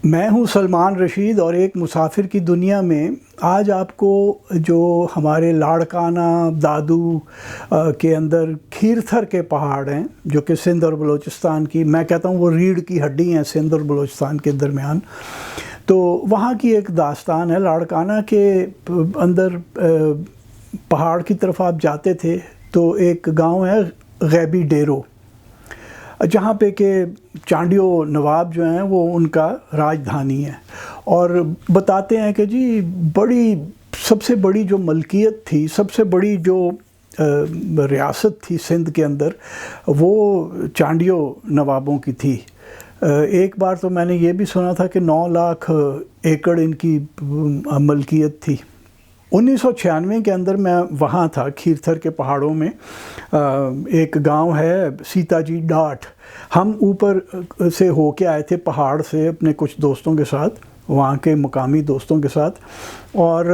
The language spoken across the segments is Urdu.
میں ہوں سلمان رشید اور ایک مسافر کی دنیا میں آج آپ کو جو ہمارے لاڑکانہ دادو کے اندر کھیرتھر کے پہاڑ ہیں جو کہ سندھ اور بلوچستان کی، میں کہتا ہوں وہ ریڑھ کی ہڈی ہیں سندھ اور بلوچستان کے درمیان، تو وہاں کی ایک داستان ہے۔ لاڑکانہ کے اندر پہاڑ کی طرف آپ جاتے تھے تو ایک گاؤں ہے غیبی ڈیرو، جہاں پہ کہ چانڈیو نواب جو ہیں وہ ان کا راجدھانی ہے، اور بتاتے ہیں کہ جی سب سے بڑی جو ملکیت تھی، سب سے بڑی جو ریاست تھی سندھ کے اندر، وہ چانڈیو نوابوں کی تھی۔ ایک بار تو میں نے یہ بھی سنا تھا کہ 9 لاکھ ایکڑ ان کی ملکیت تھی۔ 1996 کے اندر میں وہاں تھا کھیرتھر کے پہاڑوں میں، ایک گاؤں ہے سیتا جی ڈاٹ۔ ہم اوپر سے ہو کے آئے تھے پہاڑ سے اپنے کچھ دوستوں کے ساتھ، وہاں کے مقامی دوستوں کے ساتھ، اور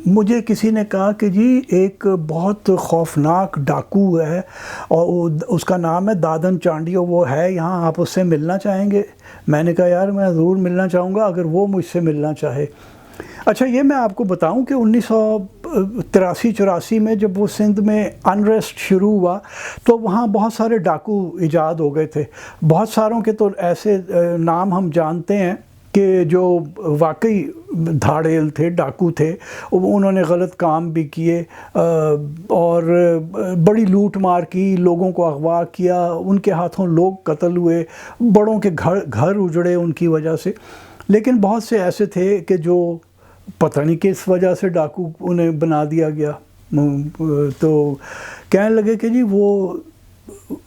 مجھے کسی نے کہا کہ جی ایک بہت خوفناک ڈاکو ہے اور اس کا نام ہے دادن چانڈیو، وہ ہے یہاں، آپ اس سے ملنا چاہیں گے؟ میں نے کہا یار میں ضرور ملنا چاہوں گا اگر وہ مجھ سے ملنا چاہے۔ اچھا، یہ میں آپ کو بتاؤں کہ 1983-84 میں جب وہ سندھ میں انریسٹ شروع ہوا تو وہاں بہت سارے ڈاکو ایجاد ہو گئے تھے۔ بہت ساروں کے تو ایسے نام ہم جانتے ہیں کہ جو واقعی دھاڑیل تھے، ڈاکو تھے، انہوں نے غلط کام بھی کیے اور بڑی لوٹ مار کی، لوگوں کو اغوا کیا، ان کے ہاتھوں لوگ قتل ہوئے، بڑوں کے گھر اجڑے ان کی وجہ سے۔ لیکن بہت سے ایسے تھے کہ جو پتہ نہیں کس وجہ سے ڈاکو انہیں بنا دیا گیا، تو کہنے لگے کہ جی وہ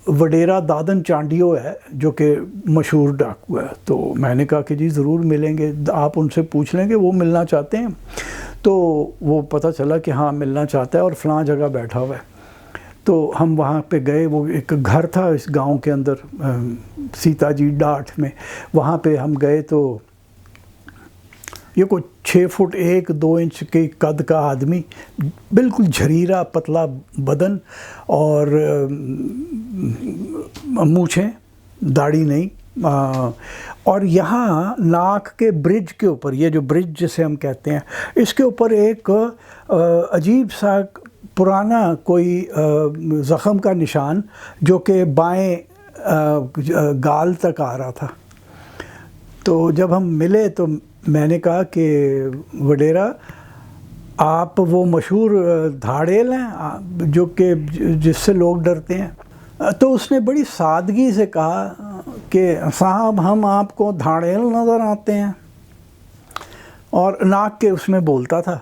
وڈیرا دادن چانڈیو ہے جو کہ مشہور ڈاکو ہے۔ تو میں نے کہا کہ جی ضرور ملیں گے، آپ ان سے پوچھ لیں کہ وہ ملنا چاہتے ہیں۔ تو وہ پتہ چلا کہ ہاں ملنا چاہتا ہے اور فلاں جگہ بیٹھا ہوا ہے۔ تو ہم وہاں پہ گئے، وہ ایک گھر تھا اس گاؤں کے اندر سیتا جی ڈاٹ میں، وہاں پہ ہم گئے تو یہ کوئی 6 فٹ 1-2 انچ کے قد کا آدمی، بالکل جھریرا پتلا بدن اور مونچھیں، داڑھی نہیں، اور یہاں ناک کے برج کے اوپر، یہ جو برج جسے ہم کہتے ہیں، اس کے اوپر ایک عجیب سا پرانا کوئی زخم کا نشان جو کہ بائیں گال تک آ رہا تھا۔ تو جب ہم ملے تو میں نے کہا کہ وڈیرا آپ وہ مشہور دھاڑیل ہیں جو کہ جس سے لوگ ڈرتے ہیں؟ تو اس نے بڑی سادگی سے کہا کہ صاحب ہم آپ کو دھاڑیل نظر آتے ہیں، اور ناک کے اس میں بولتا تھا۔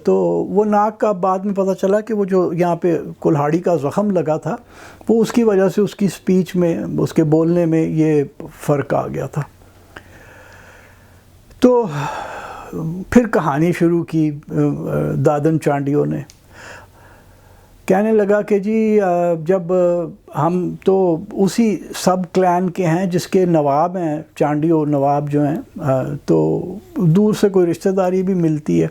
تو وہ ناک کا بعد میں پتہ چلا کہ وہ جو یہاں پہ کلہاڑی کا زخم لگا تھا، وہ اس کی وجہ سے اس کی سپیچ میں، اس کے بولنے میں یہ فرق آ گیا تھا۔ تو پھر کہانی شروع کی دادن چانڈیو نے، کہنے لگا کہ جی جب ہم تو اسی سب کلین کے ہیں جس کے نواب ہیں، چانڈیو نواب جو ہیں، تو دور سے کوئی رشتہ داری بھی ملتی ہے۔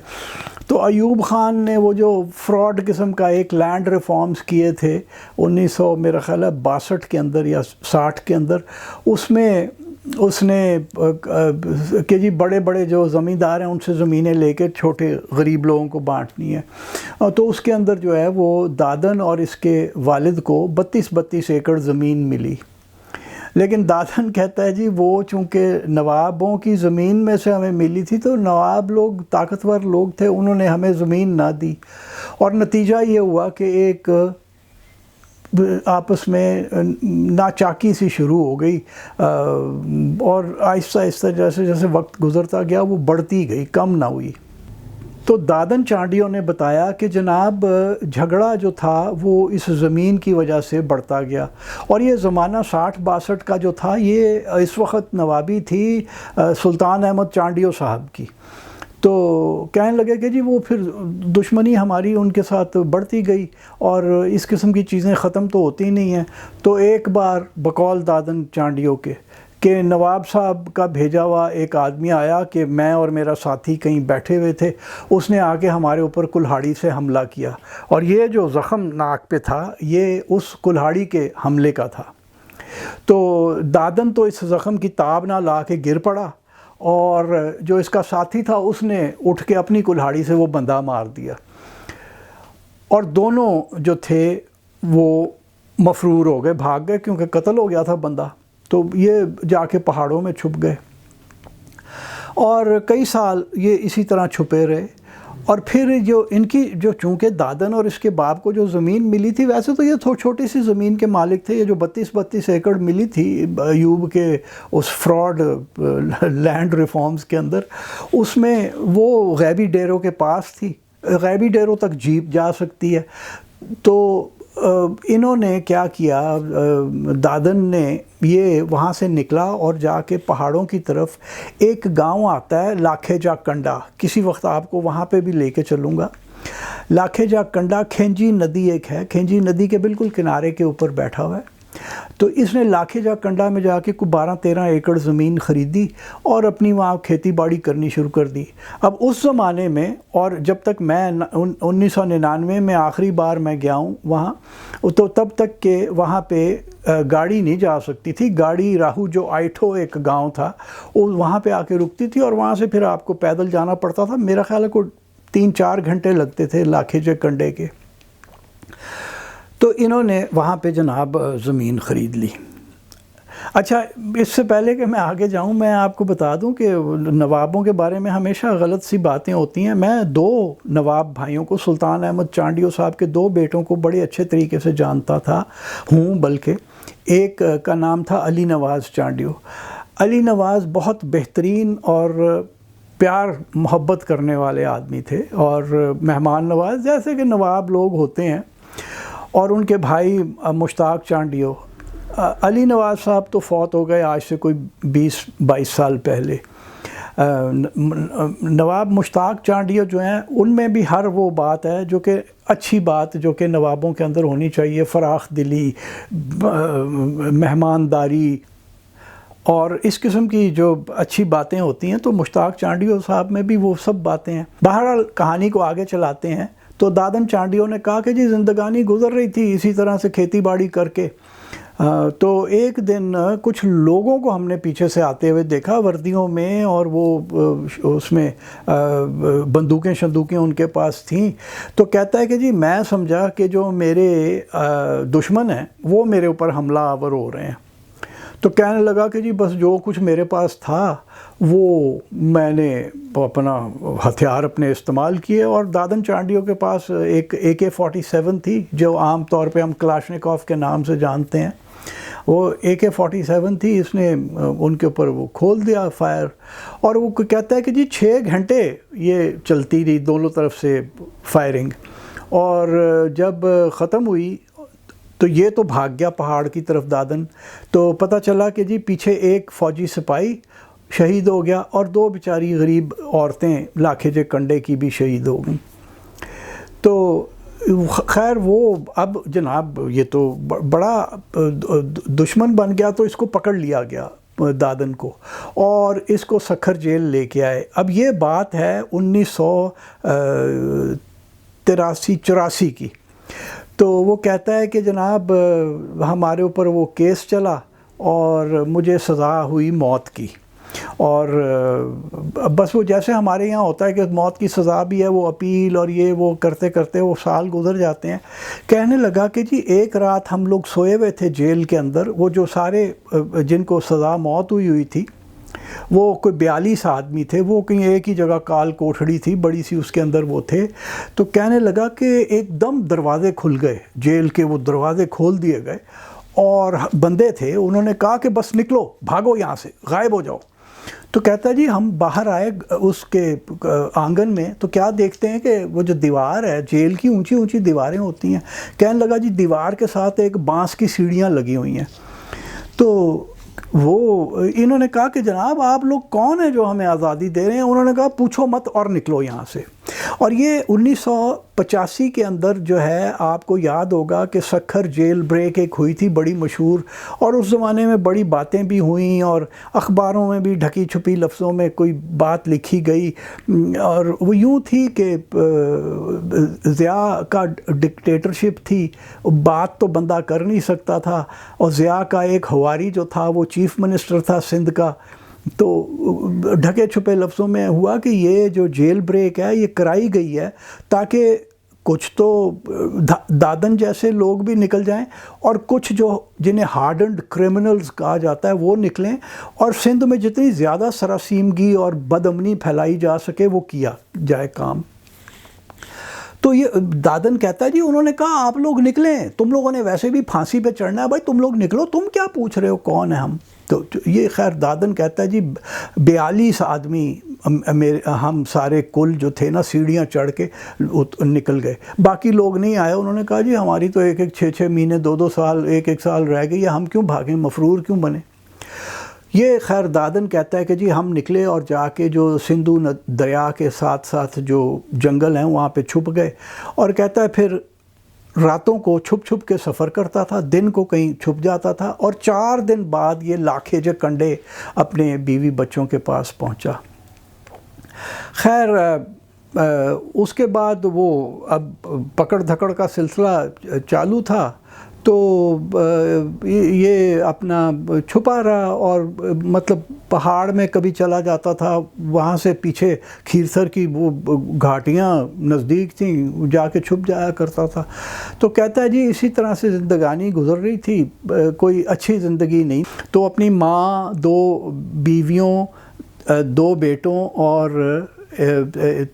تو ایوب خان نے وہ جو فراڈ قسم کا ایک لینڈ ریفارمز کیے تھے 1900 میرا خیال ہے 62 کے اندر یا 60 کے اندر، اس میں اس نے کہ جی بڑے بڑے جو زمیندار ہیں ان سے زمینیں لے کے چھوٹے غریب لوگوں کو بانٹنی ہے، تو اس کے اندر جو ہے وہ دادن اور اس کے والد کو 32 ایکڑ زمین ملی۔ لیکن دادن کہتا ہے جی وہ چونکہ نوابوں کی زمین میں سے ہمیں ملی تھی، تو نواب لوگ طاقتور لوگ تھے، انہوں نے ہمیں زمین نہ دی، اور نتیجہ یہ ہوا کہ ایک آپس میں ناچاکی سی شروع ہو گئی، اور آہستہ آہستہ جیسے جیسے وقت گزرتا گیا وہ بڑھتی گئی، کم نہ ہوئی۔ تو دادن چانڈیو نے بتایا کہ جناب جھگڑا جو تھا وہ اس زمین کی وجہ سے بڑھتا گیا، اور یہ زمانہ 60-62 کا جو تھا، یہ اس وقت نوابی تھی سلطان احمد چانڈیو صاحب کی۔ تو کہنے لگے کہ جی وہ پھر دشمنی ہماری ان کے ساتھ بڑھتی گئی، اور اس قسم کی چیزیں ختم تو ہوتی نہیں ہیں۔ تو ایک بار بقول دادن چانڈیو کے کہ نواب صاحب کا بھیجا ہوا ایک آدمی آیا کہ میں اور میرا ساتھی کہیں بیٹھے ہوئے تھے، اس نے آ کے ہمارے اوپر کلہاڑی سے حملہ کیا، اور یہ جو زخم ناک پہ تھا یہ اس کلہاڑی کے حملے کا تھا۔ تو دادن تو اس زخم کی تاب نہ لا کے گر پڑا، اور جو اس کا ساتھی تھا اس نے اٹھ کے اپنی کلہاڑی سے وہ بندہ مار دیا، اور دونوں جو تھے وہ مفرور ہو گئے، بھاگ گئے، کیونکہ قتل ہو گیا تھا بندہ، تو یہ جا کے پہاڑوں میں چھپ گئے، اور کئی سال یہ اسی طرح چھپے رہے۔ اور پھر جو ان کی جو چونکہ دادن اور اس کے باپ کو جو زمین ملی تھی، ویسے تو یہ چھوٹی سی زمین کے مالک تھے، یہ جو 32 ایکڑ ملی تھی ایوب کے اس فراڈ لینڈ ریفارمز کے اندر، اس میں وہ غیبی ڈیروں کے پاس تھی، غیبی ڈیروں تک جیپ جا سکتی ہے۔ تو انہوں نے کیا کیا، دادن نے یہ وہاں سے نکلا اور جا کے پہاڑوں کی طرف ایک گاؤں آتا ہے لاکھے جا کنڈا، کسی وقت آپ کو وہاں پہ بھی لے کے چلوں گا۔ لاکھے جا کنڈا کھینجی ندی ایک ہے، کھینجی ندی کے بالکل کنارے کے اوپر بیٹھا ہوا ہے۔ تو اس نے لاکھے جا کنڈا میں جا کے کوئی 12-13 ایکڑ زمین خریدی اور اپنی وہاں کھیتی باڑی کرنی شروع کر دی۔ اب اس زمانے میں، اور جب تک میں 1999 میں آخری بار میں گیا ہوں وہاں، تو تب تک کہ وہاں پہ گاڑی نہیں جا سکتی تھی، گاڑی راہو جو آئیٹھو ایک گاؤں تھا، وہ وہاں پہ آ کے رکتی تھی، اور وہاں سے پھر آپ کو پیدل جانا پڑتا تھا۔ میرا خیال ہے کوئی 3-4 گھنٹے لگتے تھے لاکھے جا کنڈے کے۔ تو انہوں نے وہاں پہ جناب زمین خرید لی۔ اچھا، اس سے پہلے کہ میں آگے جاؤں، میں آپ کو بتا دوں کہ نوابوں کے بارے میں ہمیشہ غلط سی باتیں ہوتی ہیں۔ میں 2 نواب بھائیوں کو، سلطان احمد چانڈیو صاحب کے 2 بیٹوں کو بڑے اچھے طریقے سے جانتا ہوں، بلکہ ایک کا نام تھا علی نواز چانڈیو۔ علی نواز بہت بہترین اور پیار محبت کرنے والے آدمی تھے، اور مہمان نواز جیسے کہ نواب لوگ ہوتے ہیں۔ اور ان کے بھائی مشتاق چانڈیو، علی نواز صاحب تو فوت ہو گئے آج سے کوئی 20-22 سال پہلے۔ نواب مشتاق چانڈیو جو ہیں، ان میں بھی ہر وہ بات ہے جو کہ اچھی بات جو کہ نوابوں کے اندر ہونی چاہیے، فراخ دلی، مہمانداری، اور اس قسم کی جو اچھی باتیں ہوتی ہیں، تو مشتاق چانڈیو صاحب میں بھی وہ سب باتیں ہیں۔ بہرحال کہانی کو آگے چلاتے ہیں، تو دادن چانڈیو نے کہا کہ جی زندگانی گزر رہی تھی اسی طرح سے کھیتی باڑی کر کے، تو ایک دن کچھ لوگوں کو ہم نے پیچھے سے آتے ہوئے دیکھا وردیوں میں، اور وہ اس میں بندوقیں ان کے پاس تھیں۔ تو کہتا ہے کہ جی میں سمجھا کہ جو میرے دشمن ہیں وہ میرے اوپر حملہ آور ہو رہے ہیں، تو کہنے لگا کہ جی بس جو کچھ میرے پاس تھا وہ میں نے اپنا ہتھیار اپنے استعمال کیے، اور دادن چانڈیو کے پاس ایک AK-47 تھی، جو عام طور پہ ہم کلاشنکوف کے نام سے جانتے ہیں۔ وہ AK-47 تھی، اس نے ان کے اوپر وہ کھول دیا فائر، اور وہ کہتا ہے کہ جی 6 گھنٹے یہ چلتی رہی دونوں طرف سے فائرنگ، اور جب ختم ہوئی تو یہ تو بھاگ گیا پہاڑ کی طرف دادن، تو پتہ چلا کہ جی پیچھے ایک فوجی سپاہی شہید ہو گیا، اور 2 بیچاری غریب عورتیں لاکھے جے کنڈے کی بھی شہید ہو گئیں۔ تو خیر وہ اب جناب یہ تو بڑا دشمن بن گیا، تو اس کو پکڑ لیا گیا دادن کو، اور اس کو سکھر جیل لے کے آئے۔ اب یہ بات ہے 1983-84 کی۔ تو وہ کہتا ہے کہ جناب ہمارے اوپر وہ کیس چلا اور مجھے سزا ہوئی موت کی، اور بس وہ جیسے ہمارے یہاں ہوتا ہے کہ موت کی سزا بھی ہے، وہ اپیل اور یہ وہ کرتے کرتے وہ سال گزر جاتے ہیں۔ کہنے لگا کہ جی ایک رات ہم لوگ سوئے ہوئے تھے جیل کے اندر، وہ جو سارے جن کو سزا موت ہوئی تھی وہ کوئی 42 آدمی تھے، وہ کہیں ایک ہی جگہ کال کوٹھڑی تھی بڑی سی، اس کے اندر وہ تھے۔ تو کہنے لگا کہ ایک دم دروازے کھل گئے جیل کے، وہ دروازے کھول دیے گئے، اور بندے تھے، انہوں نے کہا کہ بس نکلو، بھاگو یہاں سے، غائب ہو جاؤ۔ تو کہتا ہے جی ہم باہر آئے اس کے آنگن میں، تو کیا دیکھتے ہیں کہ وہ جو دیوار ہے جیل کی، اونچی اونچی دیواریں ہوتی ہیں، کہنے لگا جی دیوار کے ساتھ ایک بانس کی سیڑھیاں لگی ہوئی ہیں۔ تو وہ انہوں نے کہا کہ جناب آپ لوگ کون ہیں جو ہمیں آزادی دے رہے ہیں؟ انہوں نے کہا پوچھو مت اور نکلو یہاں سے۔ اور یہ 1985 کے اندر جو ہے آپ کو یاد ہوگا کہ سکھر جیل بریک ایک ہوئی تھی بڑی مشہور، اور اس زمانے میں بڑی باتیں بھی ہوئیں اور اخباروں میں بھی ڈھکی چھپی لفظوں میں کوئی بات لکھی گئی، اور وہ یوں تھی کہ ضیاء کا ڈکٹیٹرشپ تھی، بات تو بندہ کر نہیں سکتا تھا، اور ضیاء کا ایک ہواری جو تھا وہ چیف منسٹر تھا سندھ کا، تو ڈھکے چھپے لفظوں میں ہوا کہ یہ جو جیل بریک ہے یہ کرائی گئی ہے تاکہ کچھ تو دادن جیسے لوگ بھی نکل جائیں اور کچھ جو جنہیں ہارڈنڈ کرمنلز کہا جاتا ہے وہ نکلیں، اور سندھ میں جتنی زیادہ سراسیمگی اور بدامنی پھیلائی جا سکے وہ کیا جائے کام۔ تو یہ دادن کہتا ہے جی انہوں نے کہا آپ لوگ نکلیں، تم لوگوں نے ویسے بھی پھانسی پہ چڑھنا ہے، بھائی تم لوگ نکلو، تم کیا پوچھ رہے ہو کون ہے ہم؟ تو یہ خیر دادن کہتا ہے جی 42 آدمی ہم سارے کل جو تھے نا سیڑھیاں چڑھ کے نکل گئے، باقی لوگ نہیں آئے۔ انہوں نے کہا جی ہماری تو 6 مہینے 2 سال 1 سال رہ گئی، ہم کیوں بھاگیں، مفرور کیوں بنے؟ یہ خیر دادن کہتا ہے کہ جی ہم نکلے اور جا کے جو سندھو دریا کے ساتھ ساتھ جو جنگل ہیں وہاں پہ چھپ گئے، اور کہتا ہے پھر راتوں کو چھپ چھپ کے سفر کرتا تھا، دن کو کہیں چھپ جاتا تھا، اور 4 دن بعد یہ لاکھے کنڈے اپنے بیوی بچوں کے پاس پہنچا۔ خیر اس کے بعد وہ اب پکڑ دھکڑ کا سلسلہ چالو تھا، تو یہ اپنا چھپا رہا، اور مطلب پہاڑ میں کبھی چلا جاتا تھا، وہاں سے پیچھے کھیرثر کی وہ گھاٹیاں نزدیک تھیں، جا کے چھپ جایا کرتا تھا۔ تو کہتا ہے جی اسی طرح سے زندگانی گزر رہی تھی، کوئی اچھی زندگی نہیں۔ تو اپنی ماں، 2 بیویوں، 2 بیٹوں اور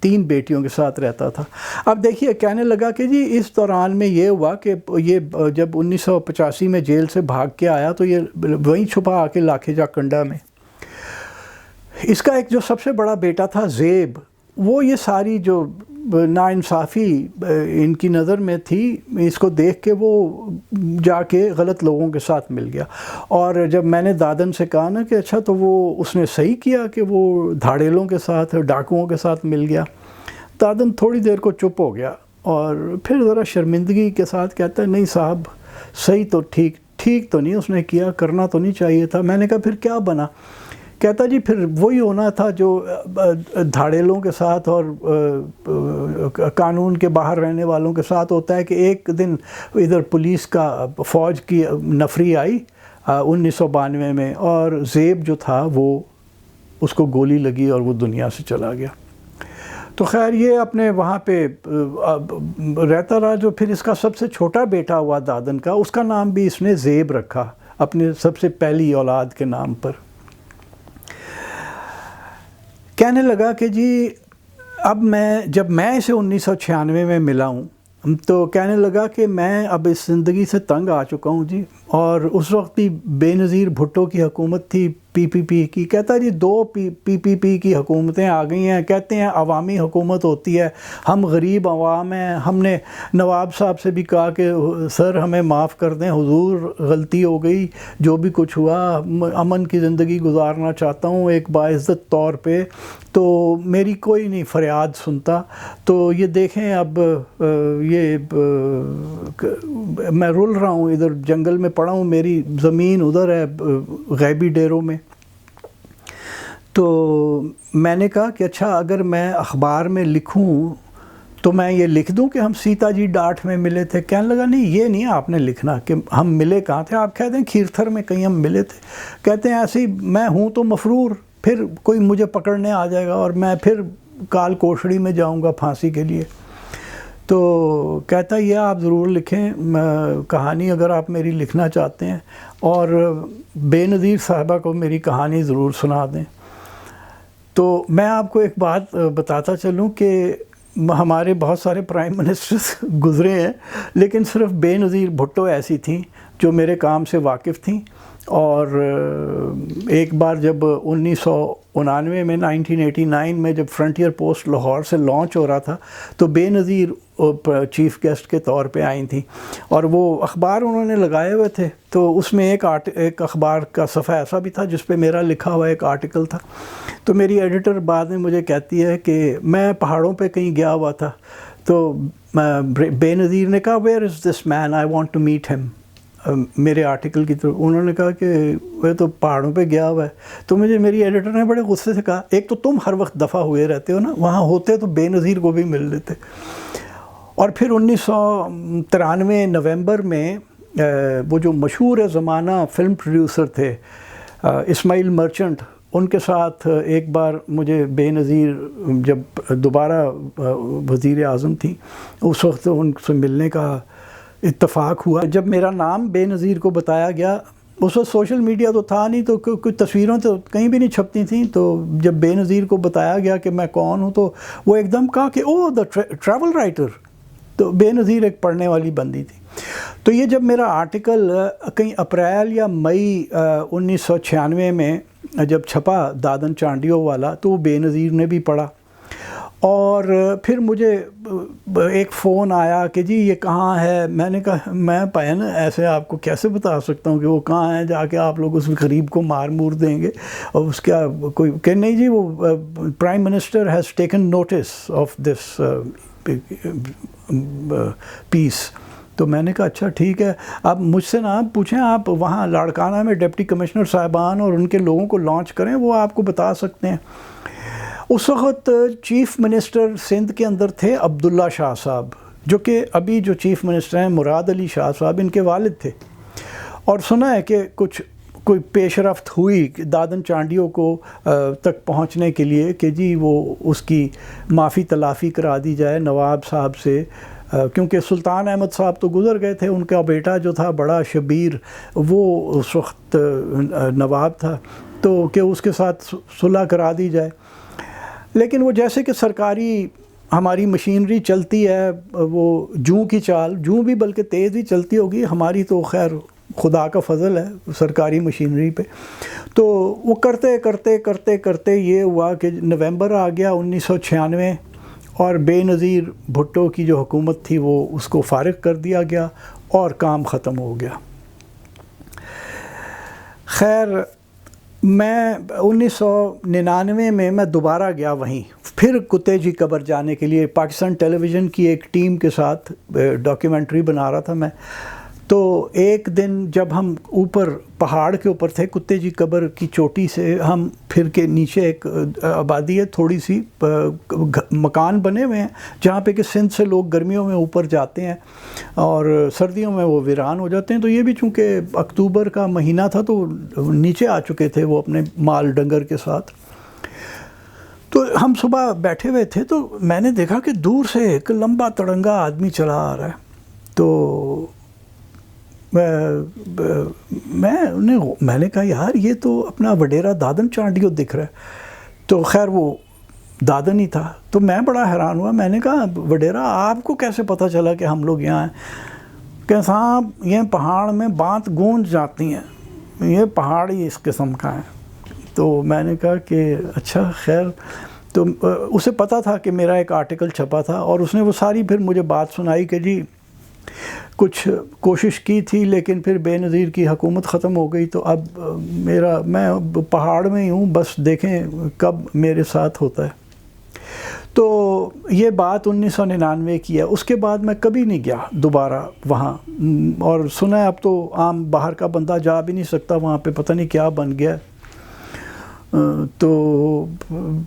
3 بیٹیوں کے ساتھ رہتا تھا۔ اب دیکھیے کہنے لگا کہ جی اس دوران میں یہ ہوا کہ یہ جب 1985 میں جیل سے بھاگ کے آیا تو یہ وہیں چھپا آ کے لاکھے کنڈا میں۔ اس کا ایک جو سب سے بڑا بیٹا تھا زیب، وہ یہ ساری جو ناانصافی ان کی نظر میں تھی، اس کو دیکھ کے وہ جا کے غلط لوگوں کے ساتھ مل گیا۔ اور جب میں نے دادن سے کہا نا کہ اچھا تو وہ اس نے صحیح کیا کہ وہ دھاڑیلوں کے ساتھ ڈاکوؤں کے ساتھ مل گیا، دادن تھوڑی دیر کو چپ ہو گیا اور پھر ذرا شرمندگی کے ساتھ کہتا ہے نہیں صاحب صحیح تو ٹھیک تو نہیں اس نے کیا، کرنا تو نہیں چاہیے تھا۔ میں نے کہا پھر کیا بنا؟ کہتا جی پھر وہی ہونا تھا جو دھاڑیلوں کے ساتھ اور قانون کے باہر رہنے والوں کے ساتھ ہوتا ہے کہ ایک دن ادھر پولیس کا فوج کی نفری آئی 1992 میں، اور زیب جو تھا وہ اس کو گولی لگی اور وہ دنیا سے چلا گیا۔ تو خیر یہ اپنے وہاں پہ رہتا رہا۔ جو پھر اس کا سب سے چھوٹا بیٹا ہوا دادن کا، اس کا نام بھی اس نے زیب رکھا اپنے سب سے پہلی اولاد کے نام پر۔ کہنے لگا کہ جی اب جب میں اسے 1996 میں ملا ہوں تو کہنے لگا کہ میں اب اس زندگی سے تنگ آ چکا ہوں جی، اور اس وقت بھی بے نظیر بھٹو کی حکومت تھی PPP کی۔ کہتا ہے جی 2 PPP کی حکومتیں آ گئی ہیں، کہتے ہیں عوامی حکومت ہوتی ہے، ہم غریب عوام ہیں، ہم نے نواب صاحب سے بھی کہا کہ سر ہمیں معاف کر دیں حضور، غلطی ہو گئی، جو بھی کچھ ہوا، امن کی زندگی گزارنا چاہتا ہوں ایک باعزت طور پہ، تو میری کوئی نہیں فریاد سنتا۔ تو یہ دیکھیں اب یہ میں رول رہا ہوں، ادھر جنگل میں پڑا ہوں، میری زمین ادھر ہے غیبی ڈیروں میں۔ تو میں نے کہا کہ اچھا اگر میں اخبار میں لکھوں تو میں یہ لکھ دوں کہ ہم سیتا جی ڈاٹھ میں ملے تھے؟ کہنے لگا نہیں یہ نہیں آپ نے لکھنا کہ ہم ملے کہاں تھے، آپ کہہ دیں کھیرتھر میں کہیں ہم ملے تھے۔ کہتے ہیں ایسے ہی میں ہوں تو مفرور، پھر کوئی مجھے پکڑنے آ جائے گا اور میں پھر کال کوشڑی میں جاؤں گا پھانسی کے لیے۔ تو کہتا ہے یہ آپ ضرور لکھیں کہانی اگر آپ میری لکھنا چاہتے ہیں، اور بے نظیر صاحبہ کو میری کہانی ضرور سنا دیں۔ تو میں آپ کو ایک بات بتاتا چلوں کہ ہمارے بہت سارے پرائم منسٹرز گزرے ہیں، لیکن صرف بے نظیر بھٹو ایسی تھیں جو میرے کام سے واقف تھیں، اور ایک بار جب 1999 میں 1989 میں جب فرنٹیئر پوسٹ لاہور سے لانچ ہو رہا تھا تو بے نظیر چیف گیسٹ کے طور پہ آئی تھیں، اور وہ اخبار انہوں نے لگائے ہوئے تھے، تو اس میں ایک اخبار کا صفحہ ایسا بھی تھا جس پہ میرا لکھا ہوا ایک آرٹیکل تھا. تو میری ایڈیٹر بعد میں مجھے کہتی ہے کہ میں پہاڑوں پہ کہیں گیا ہوا تھا، تو بے نظیر نے کہا where is this man I want to meet ہم، میرے آرٹیکل کی طرف. انہوں نے کہا کہ وہ تو پہاڑوں پہ گیا ہوا ہے. تو مجھے میری ایڈیٹر نے بڑے غصے سے کہا ایک تو تم ہر وقت دفع ہوئے رہتے ہو نا، وہاں ہوتے تو بے نظیر کو بھی مل لیتے. اور پھر 1993 نومبر میں وہ جو مشہور زمانہ فلم پروڈیوسر تھے اسماعیل مرچنٹ، ان کے ساتھ ایک بار مجھے بے نظیر جب دوبارہ وزیر اعظم تھی اس وقت ان سے ملنے کا اتفاق ہوا. جب میرا نام بے نظیر کو بتایا گیا، اس وقت سوشل میڈیا تو تھا نہیں، تو کوئی تصویروں تو کہیں بھی نہیں چھپتی تھیں، تو جب بے نظیر کو بتایا گیا کہ میں کون ہوں تو وہ ایک دم کہا کہ او دا ٹریول رائٹر. تو بے نظیر ایک پڑھنے والی بندی تھی. تو یہ جب میرا آرٹیکل کہیں اپریل یا مئی 1996 میں جب چھپا دادن چانڈیو والا، تو وہ بے نظیر نے بھی پڑھا. اور پھر مجھے ایک فون آیا کہ جی یہ کہاں ہے. میں نے کہا میں پائن ایسے آپ کو کیسے بتا سکتا ہوں کہ وہ کہاں ہے، جا کے آپ لوگ اس غریب کو مار مور دیں گے. اور اس کا کوئی کہ نہیں جی وہ prime minister has taken notice of this piece. تو میں نے کہا اچھا ٹھیک ہے، آپ مجھ سے نہ پوچھیں، آپ وہاں لاڑکانہ میں ڈپٹی کمشنر صاحبان اور ان کے لوگوں کو لانچ کریں، وہ آپ کو بتا سکتے ہیں. اس وقت چیف منسٹر سندھ کے اندر تھے عبداللہ شاہ صاحب، جو کہ ابھی جو چیف منسٹر ہیں مراد علی شاہ صاحب، ان کے والد تھے. اور سنا ہے کہ کوئی پیش رفت ہوئی دادن چانڈیو کو تک پہنچنے کے لیے کہ جی وہ اس کی معافی تلافی کرا دی جائے نواب صاحب سے، کیونکہ سلطان احمد صاحب تو گزر گئے تھے، ان کا بیٹا جو تھا بڑا شبیر وہ اس وقت نواب تھا، تو کہ اس کے ساتھ صلح کرا دی جائے. لیکن وہ جیسے کہ سرکاری ہماری مشینری چلتی ہے، وہ جوں کی چال، جوں بھی بلکہ تیز ہی چلتی ہوگی، ہماری تو خیر خدا کا فضل ہے سرکاری مشینری پہ. تو وہ کرتے کرتے کرتے کرتے یہ ہوا کہ نومبر آ گیا 1996، اور بے نظیر بھٹو کی جو حکومت تھی وہ اس کو فارغ کر دیا گیا اور کام ختم ہو گیا. خیر میں 1999 میں دوبارہ گیا وہیں، پھر کتے جی قبر جانے کے لیے. پاکستان ٹیلی ویژن کی ایک ٹیم کے ساتھ ڈاکیومنٹری بنا رہا تھا میں. تو ایک دن جب ہم اوپر پہاڑ کے اوپر تھے کتے جی قبر کی چوٹی سے، ہم پھر کے نیچے ایک آبادی ہے تھوڑی سی، مکان بنے ہوئے ہیں جہاں پہ کہ سندھ سے لوگ گرمیوں میں اوپر جاتے ہیں اور سردیوں میں وہ ویران ہو جاتے ہیں. تو یہ بھی چونکہ اکتوبر کا مہینہ تھا تو نیچے آ چکے تھے وہ اپنے مال ڈنگر کے ساتھ. تو ہم صبح بیٹھے ہوئے تھے تو میں نے دیکھا کہ دور سے ایک لمبا تڑنگا آدمی چلا آ رہا ہے. تو میں نے کہا یار یہ تو اپنا وڈیرا دادن چانڈیو دکھ رہا ہے. تو خیر وہ دادن ہی تھا. تو میں بڑا حیران ہوا، میں نے کہا وڈیرا آپ کو کیسے پتہ چلا کہ ہم لوگ یہاں ہیں؟ کہ صاحب یہ پہاڑ میں بانت گونج جاتی ہیں، یہ پہاڑ ہی اس قسم کا ہے. تو میں نے کہا کہ اچھا خیر. تو اسے پتہ تھا کہ میرا ایک آرٹیکل چھپا تھا، اور اس نے وہ ساری پھر مجھے بات سنائی کہ جی کچھ کوشش کی تھی لیکن پھر بے نظیر کی حکومت ختم ہو گئی، تو اب میں پہاڑ میں ہی ہوں، بس دیکھیں کب میرے ساتھ ہوتا ہے. تو یہ بات 1999 کی ہے. اس کے بعد میں کبھی نہیں گیا دوبارہ وہاں، اور سنا ہے اب تو عام باہر کا بندہ جا بھی نہیں سکتا وہاں پہ، پتہ نہیں کیا بن گیا. تو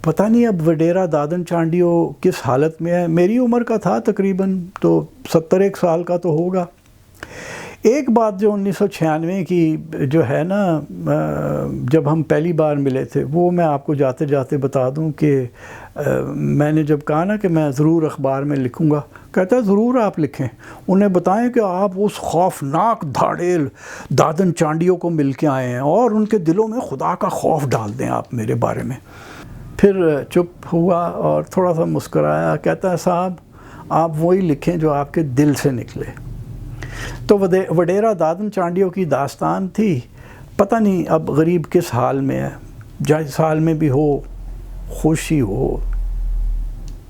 پتہ نہیں اب وڈیرا دادن چانڈیو کس حالت میں ہے. میری عمر کا تھا تقریباً، تو 71 سال کا تو ہوگا. ایک بات جو 1996 کی جو ہے نا، جب ہم پہلی بار ملے تھے، وہ میں آپ کو جاتے جاتے بتا دوں کہ میں نے جب کہا نا کہ میں ضرور اخبار میں لکھوں گا، کہتا ہے ضرور آپ لکھیں، انہیں بتائیں کہ آپ اس خوفناک دھاڑیل دادن چانڈیو کو مل کے آئے ہیں اور ان کے دلوں میں خدا کا خوف ڈال دیں آپ میرے بارے میں. پھر چپ ہوا اور تھوڑا سا مسکرایا، کہتا ہے صاحب آپ وہی لکھیں جو آپ کے دل سے نکلے. تو وڈیرا دادن چانڈیو کی داستان تھی، پتہ نہیں اب غریب کس حال میں ہے، جس حال میں بھی ہو خوشی ہو